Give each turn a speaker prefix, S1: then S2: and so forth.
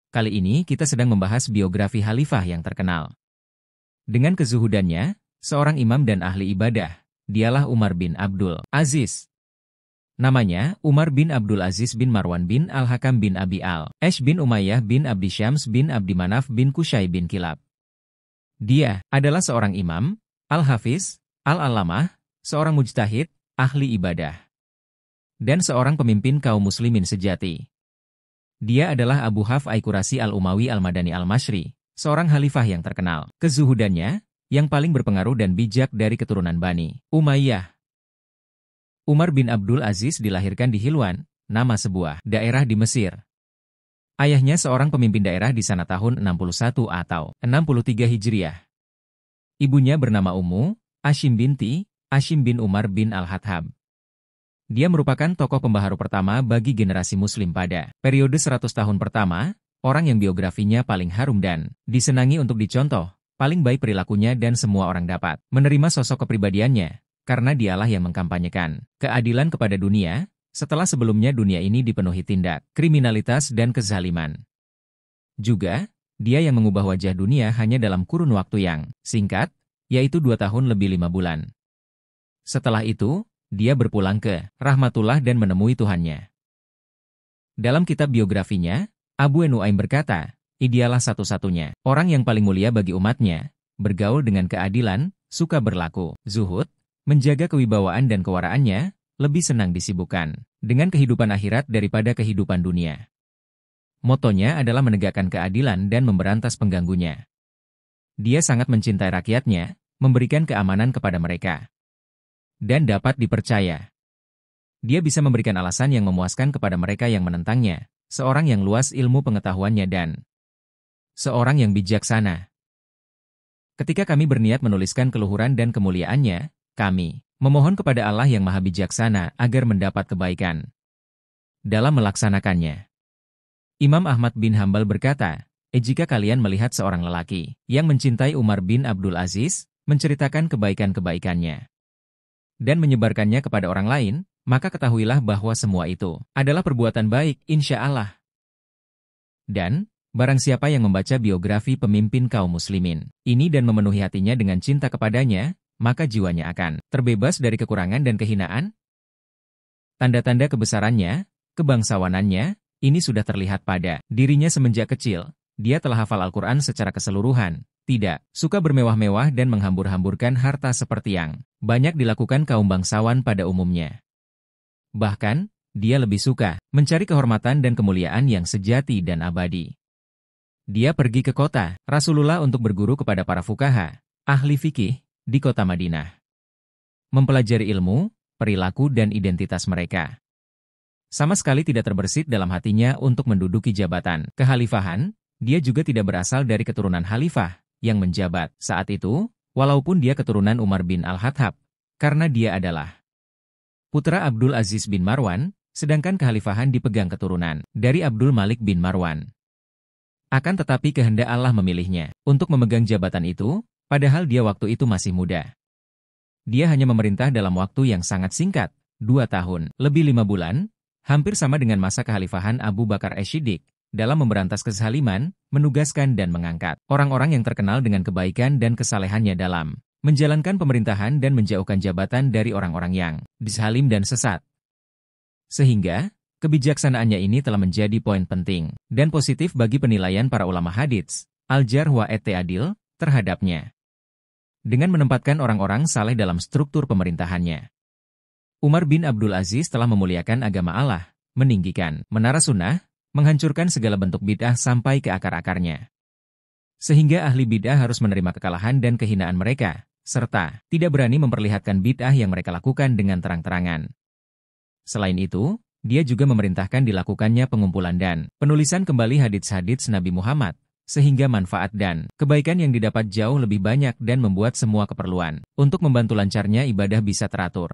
S1: Kali ini kita sedang membahas biografi khalifah yang terkenal. Dengan kezuhudannya, seorang imam dan ahli ibadah, dialah Umar bin Abdul Aziz. Namanya, Umar bin Abdul Aziz bin Marwan bin Al-Hakam bin Abi Al-Ash bin Umayyah bin Abdi Syams bin Abdi Manaf bin Qusay bin Kilab. Dia adalah seorang imam, al-hafiz, al-allamah, seorang mujtahid, ahli ibadah, dan seorang pemimpin kaum muslimin sejati. Dia adalah Abu Hafs Ai-Qurasyi al-Umawi al-Madani al-Masyri, seorang khalifah yang terkenal. Kezuhudannya, yang paling berpengaruh dan bijak dari keturunan Bani Umayyah. Umar bin Abdul Aziz dilahirkan di Hilwan, nama sebuah daerah di Mesir. Ayahnya seorang pemimpin daerah di sana tahun 61 atau 63 Hijriah. Ibunya bernama Ummu Ashim binti Ashim bin Umar bin Al-Hattab. Dia merupakan tokoh pembaharu pertama bagi generasi muslim pada periode 100 tahun pertama, orang yang biografinya paling harum dan disenangi untuk dicontoh, paling baik perilakunya dan semua orang dapat menerima sosok kepribadiannya, karena dialah yang mengkampanyekan keadilan kepada dunia, setelah sebelumnya dunia ini dipenuhi tindak kriminalitas dan kezaliman. Juga, dia yang mengubah wajah dunia hanya dalam kurun waktu yang singkat, yaitu 2 tahun lebih 5 bulan. Setelah itu, dia berpulang ke rahmatullah dan menemui Tuhannya. Dalam kitab biografinya, Abu Nuaim berkata, dialah satu-satunya orang yang paling mulia bagi umatnya, bergaul dengan keadilan, suka berlaku zuhud, menjaga kewibawaan dan kewaraannya, lebih senang disibukkan dengan kehidupan akhirat daripada kehidupan dunia. Motonya adalah menegakkan keadilan dan memberantas pengganggunya. Dia sangat mencintai rakyatnya, memberikan keamanan kepada mereka, dan dapat dipercaya. Dia bisa memberikan alasan yang memuaskan kepada mereka yang menentangnya, seorang yang luas ilmu pengetahuannya dan seorang yang bijaksana. Ketika kami berniat menuliskan keluhuran dan kemuliaannya, kami memohon kepada Allah yang Maha Bijaksana agar mendapat kebaikan dalam melaksanakannya. Imam Ahmad bin Hambal berkata, jika kalian melihat seorang lelaki yang mencintai Umar bin Abdul Aziz, menceritakan kebaikan-kebaikannya dan menyebarkannya kepada orang lain, maka ketahuilah bahwa semua itu adalah perbuatan baik, insya Allah. Dan, barang siapa yang membaca biografi pemimpin kaum muslimin ini dan memenuhi hatinya dengan cinta kepadanya, maka jiwanya akan terbebas dari kekurangan dan kehinaan. Tanda-tanda kebesarannya, kebangsawanannya, ini sudah terlihat pada dirinya semenjak kecil. Dia telah hafal Al-Quran secara keseluruhan, tidak suka bermewah-mewah dan menghambur-hamburkan harta seperti yang banyak dilakukan kaum bangsawan pada umumnya. Bahkan, dia lebih suka mencari kehormatan dan kemuliaan yang sejati dan abadi. Dia pergi ke kota Rasulullah untuk berguru kepada para fuqaha, ahli fikih, di kota Madinah. Mempelajari ilmu, perilaku dan identitas mereka. Sama sekali tidak terbersit dalam hatinya untuk menduduki jabatan kekhalifahan, dia juga tidak berasal dari keturunan khalifah yang menjabat saat itu, walaupun dia keturunan Umar bin Al-Hattab, karena dia adalah putra Abdul Aziz bin Marwan, sedangkan kekhalifahan dipegang keturunan dari Abdul Malik bin Marwan. Akan tetapi kehendak Allah memilihnya untuk memegang jabatan itu, padahal dia waktu itu masih muda. Dia hanya memerintah dalam waktu yang sangat singkat, 2 tahun, lebih 5 bulan, hampir sama dengan masa kekhalifahan Abu Bakar As-Siddiq, dalam memberantas kezaliman, menugaskan dan mengangkat orang-orang yang terkenal dengan kebaikan dan kesalehannya dalam menjalankan pemerintahan dan menjauhkan jabatan dari orang-orang yang zalim dan sesat. Sehingga, kebijaksanaannya ini telah menjadi poin penting dan positif bagi penilaian para ulama hadits, al-jarh wa at-ta'dil, terhadapnya. Dengan menempatkan orang-orang saleh dalam struktur pemerintahannya. Umar bin Abdul Aziz telah memuliakan agama Allah, meninggikan menara sunnah, menghancurkan segala bentuk bid'ah sampai ke akar-akarnya. Sehingga ahli bid'ah harus menerima kekalahan dan kehinaan mereka, serta tidak berani memperlihatkan bid'ah yang mereka lakukan dengan terang-terangan. Selain itu, dia juga memerintahkan dilakukannya pengumpulan dan penulisan kembali hadits-hadits Nabi Muhammad, sehingga manfaat dan kebaikan yang didapat jauh lebih banyak dan membuat semua keperluan untuk membantu lancarnya ibadah bisa teratur.